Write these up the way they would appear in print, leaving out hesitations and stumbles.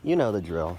You know the drill.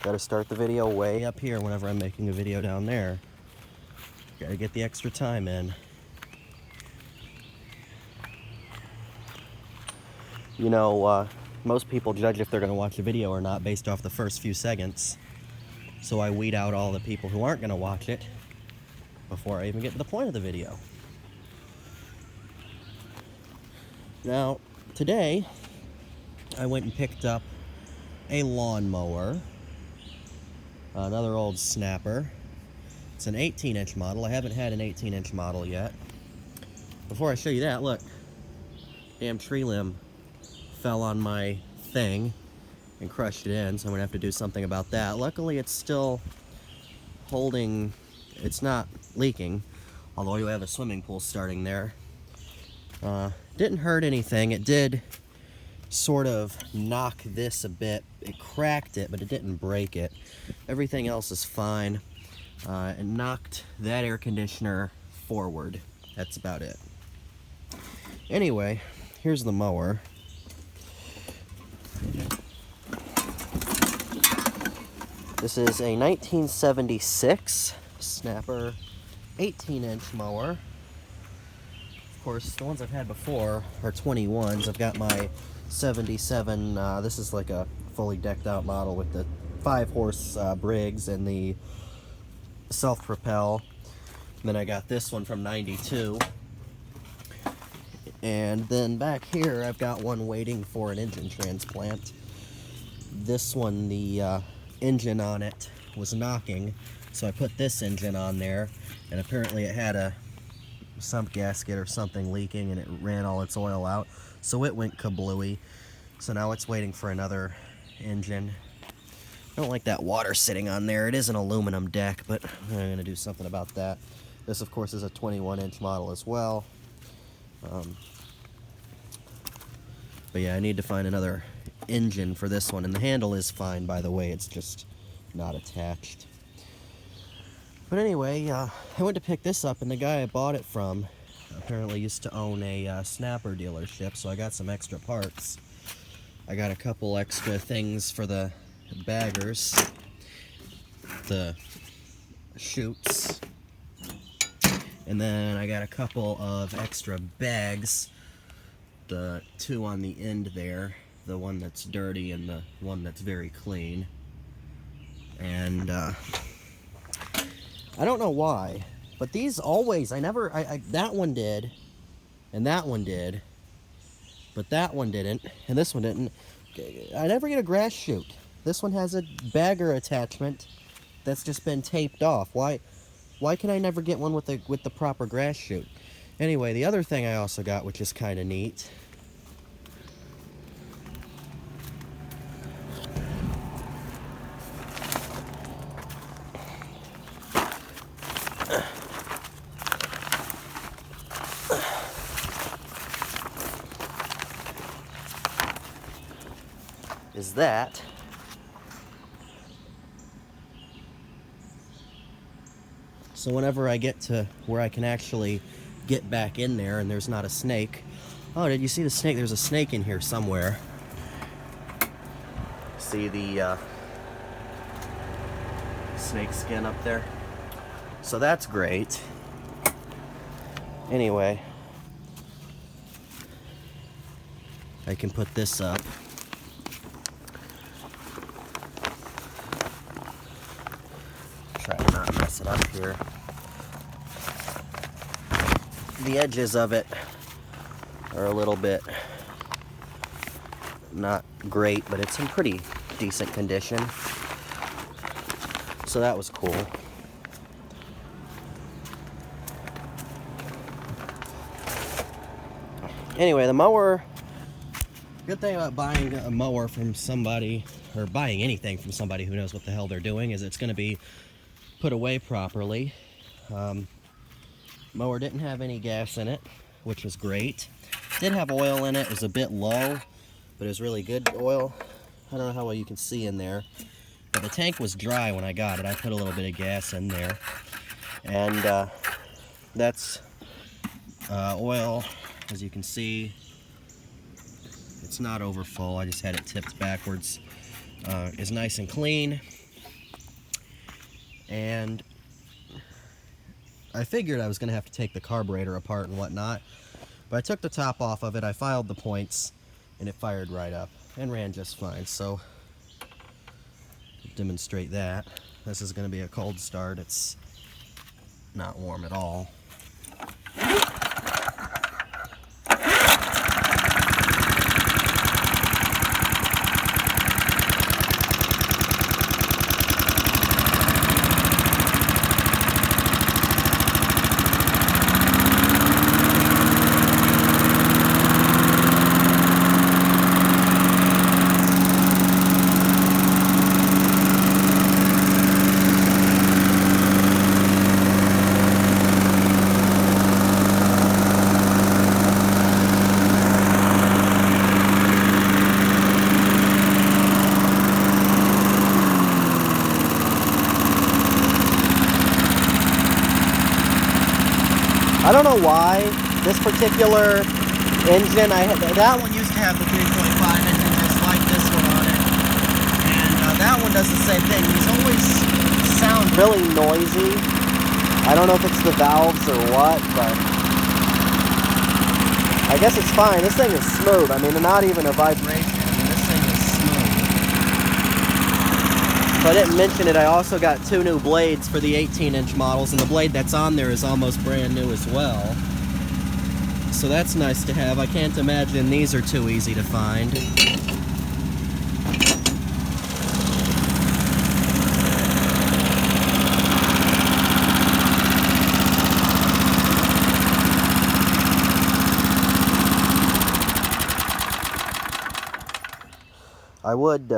Gotta start the video way up here whenever I'm making a video down there. Gotta get the extra time in. You know, most people judge if they're gonna watch a video or not based off the first few seconds. So I weed out all the people who aren't gonna watch it before I even get to the point of the video. Now, today, I went and picked up a lawnmower, another old snapper. It's an 18-inch model. I haven't had an 18-inch model yet. Before I show you that, look, damn tree limb fell on my thing and crushed it in, so I'm gonna have to do something about that. Luckily, it's still holding, it's not leaking, although you have a swimming pool starting there. Didn't hurt anything. It did sort of knock this a bit. It cracked it, but it didn't break it. Everything else is fine. It knocked that air conditioner forward. That's about it. Anyway, here's the mower. This is a 1976 Snapper 18-inch mower. Of course, the ones I've had before are 21s. I've got my 77, this is like a fully decked out model with the 5-horse Briggs and the self-propel. And then I got this one from 92. And then back here, I've got one waiting for an engine transplant. This one, the engine on it was knocking, so I put this engine on there, and apparently it had a sump gasket or something leaking, and it ran all its oil out, so it went kablooey. So now it's waiting for another engine. I don't like that water sitting on there. It is an aluminum deck, but I'm going to do something about that. This, of course, is a 21-inch model as well. But yeah, I need to find another engine for this one, and the handle is fine, by the way. It's just not attached. But anyway, I went to pick this up, and the guy I bought it from apparently used to own a snapper dealership, so I got some extra parts. I got a couple extra things for the baggers, the chutes, and then I got a couple of extra bags, the two on the end there, the one that's dirty and the one that's very clean. And I don't know why, but these always, that one did, and that one did, but that one didn't, and this one didn't. I never get a grass chute. This one has a bagger attachment that's just been taped off. Why can I never get one with the proper grass chute? Anyway, the other thing I also got, which is kind of neat, is that so whenever I get to where I can actually get back in there and there's not a snake. Oh, did you see the snake? There's a snake in here somewhere. See the snake skin up there? So that's great. Anyway, I can put this up. Try to not mess it up here. The edges of it are a little bit not great, but it's in pretty decent condition. So that was cool. Anyway, the mower, good thing about buying a mower from somebody, or buying anything from somebody who knows what the hell they're doing, is it's going to be put away properly. Mower didn't have any gas in it, which was great. Did have oil in it. It was a bit low, but it was really good oil. I don't know how well you can see in there, but the tank was dry when I got it. I put a little bit of gas in there, and that's oil, as you can see. It's not over full. I just had it tipped backwards. It's nice and clean. And I figured I was going to have to take the carburetor apart and whatnot. But I took the top off of it, I filed the points, and it fired right up and ran just fine. So, demonstrate that. This is going to be a cold start. It's not warm at all. I don't know why this particular engine, that one used to have the 3.5 engine just like this one on it, and that one does the same thing. These always sound really noisy. I don't know if it's the valves or what, but I guess it's fine. This thing is smooth. I mean, not even a vibration. I mean, this thing is smooth. If I didn't mention it, I also got 2 new blades for the 18-inch models, and the blade that's on there is almost brand new as well. So that's nice to have. I can't imagine these are too easy to find. I would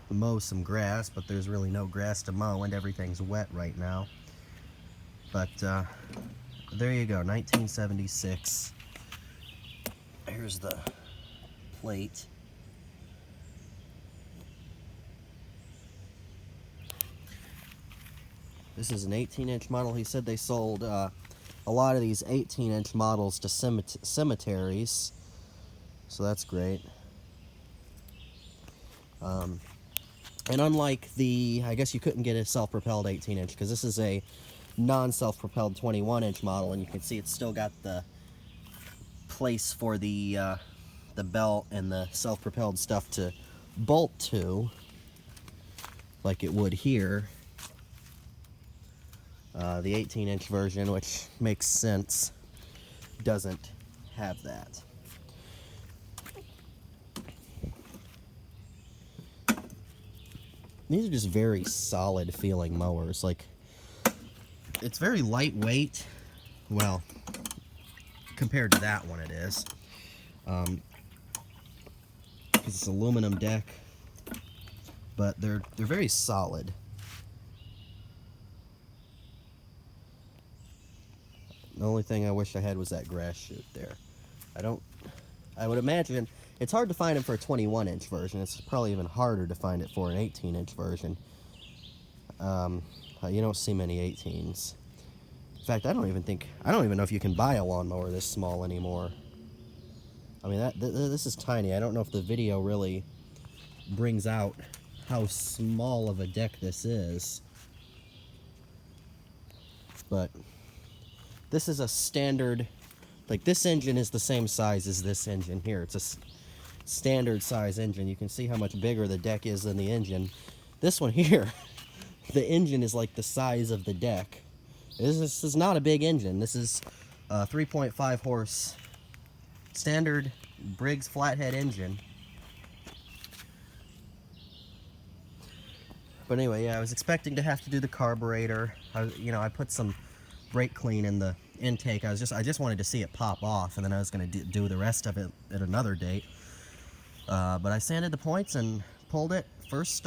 mow some grass, but there's really no grass to mow and everything's wet right now. But there you go, 1976. Here's the plate. This is an 18-inch model. He said they sold a lot of these 18-inch models to cemeteries, so that's great. And unlike the, I guess you couldn't get a self-propelled 18-inch because this is a non-self-propelled 21-inch model, and you can see it's still got the place for the belt and the self-propelled stuff to bolt to, like it would here. The 18-inch version, which makes sense, doesn't have that. These are just very solid feeling mowers. Like, it's very lightweight. Well, compared to that one it is. Because it's aluminum deck. But they're very solid. The only thing I wish I had was that grass chute there. I would imagine it's hard to find them for a 21-inch version. It's probably even harder to find it for an 18-inch version. You don't see many 18s. In fact, I don't even know if you can buy a lawnmower this small anymore. I mean, this is tiny. I don't know if the video really brings out how small of a deck this is. But this is a standard, like this engine is the same size as this engine here. It's a standard size engine. You can see how much bigger the deck is than the engine. This one here, the engine is like the size of the deck. This is not a big engine. This is a 3.5 horse standard Briggs flathead engine. But anyway, yeah, I was expecting to have to do the carburetor. I put some brake clean in the intake. I just wanted to see it pop off, and then I was going to do the rest of it at another date. But I sanded the points and pulled it. First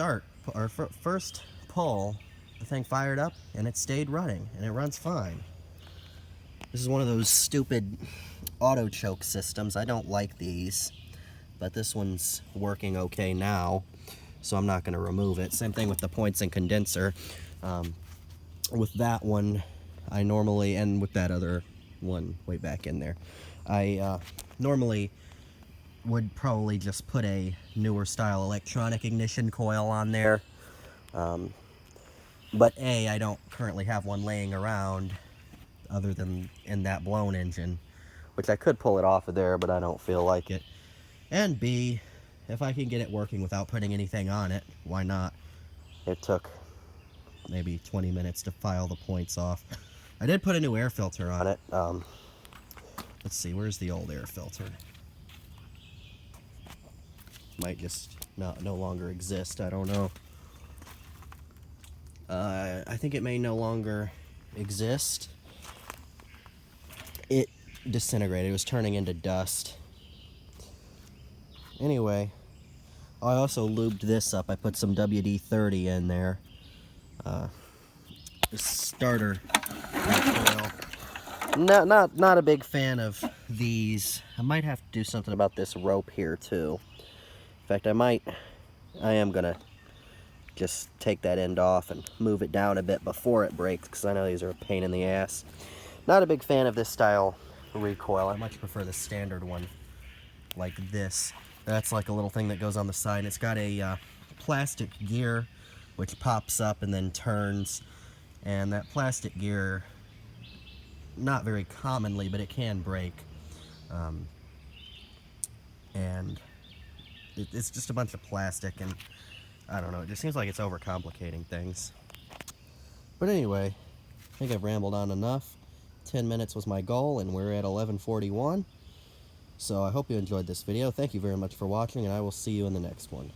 pull, the thing fired up and it stayed running, and it runs fine. This is one of those stupid auto choke systems. I don't like these, but this one's working okay now, so I'm not going to remove it. Same thing with the points and condenser. With that one, I normally, and with that other one way back in there, I normally would probably just put a newer style electronic ignition coil on there. But A, I don't currently have one laying around other than in that blown engine, which I could pull it off of there, but I don't feel like it. And B, if I can get it working without putting anything on it, why not? It took maybe 20 minutes to file the points off. I did put a new air filter on it. Let's see, where's the old air filter? Might just no longer exist, I don't know. I think it may no longer exist. It disintegrated, it was turning into dust. Anyway, I also lubed this up. I put some WD-30 in there. The starter coil. Not a big fan of these. I might have to do something about this rope here too. In fact, I am gonna just take that end off and move it down a bit before it breaks, because I know these are a pain in the ass. Not a big fan of this style recoil. I much prefer the standard one like this. That's like a little thing that goes on the side, and it's got a plastic gear which pops up and then turns, and that plastic gear, not very commonly, but it can break, and it's just a bunch of plastic, and I don't know, it just seems like it's overcomplicating things. But anyway, I think I've rambled on enough. 10 minutes was my goal, and we're at 11:41. So I hope you enjoyed this video. Thank you very much for watching, and I will see you in the next one.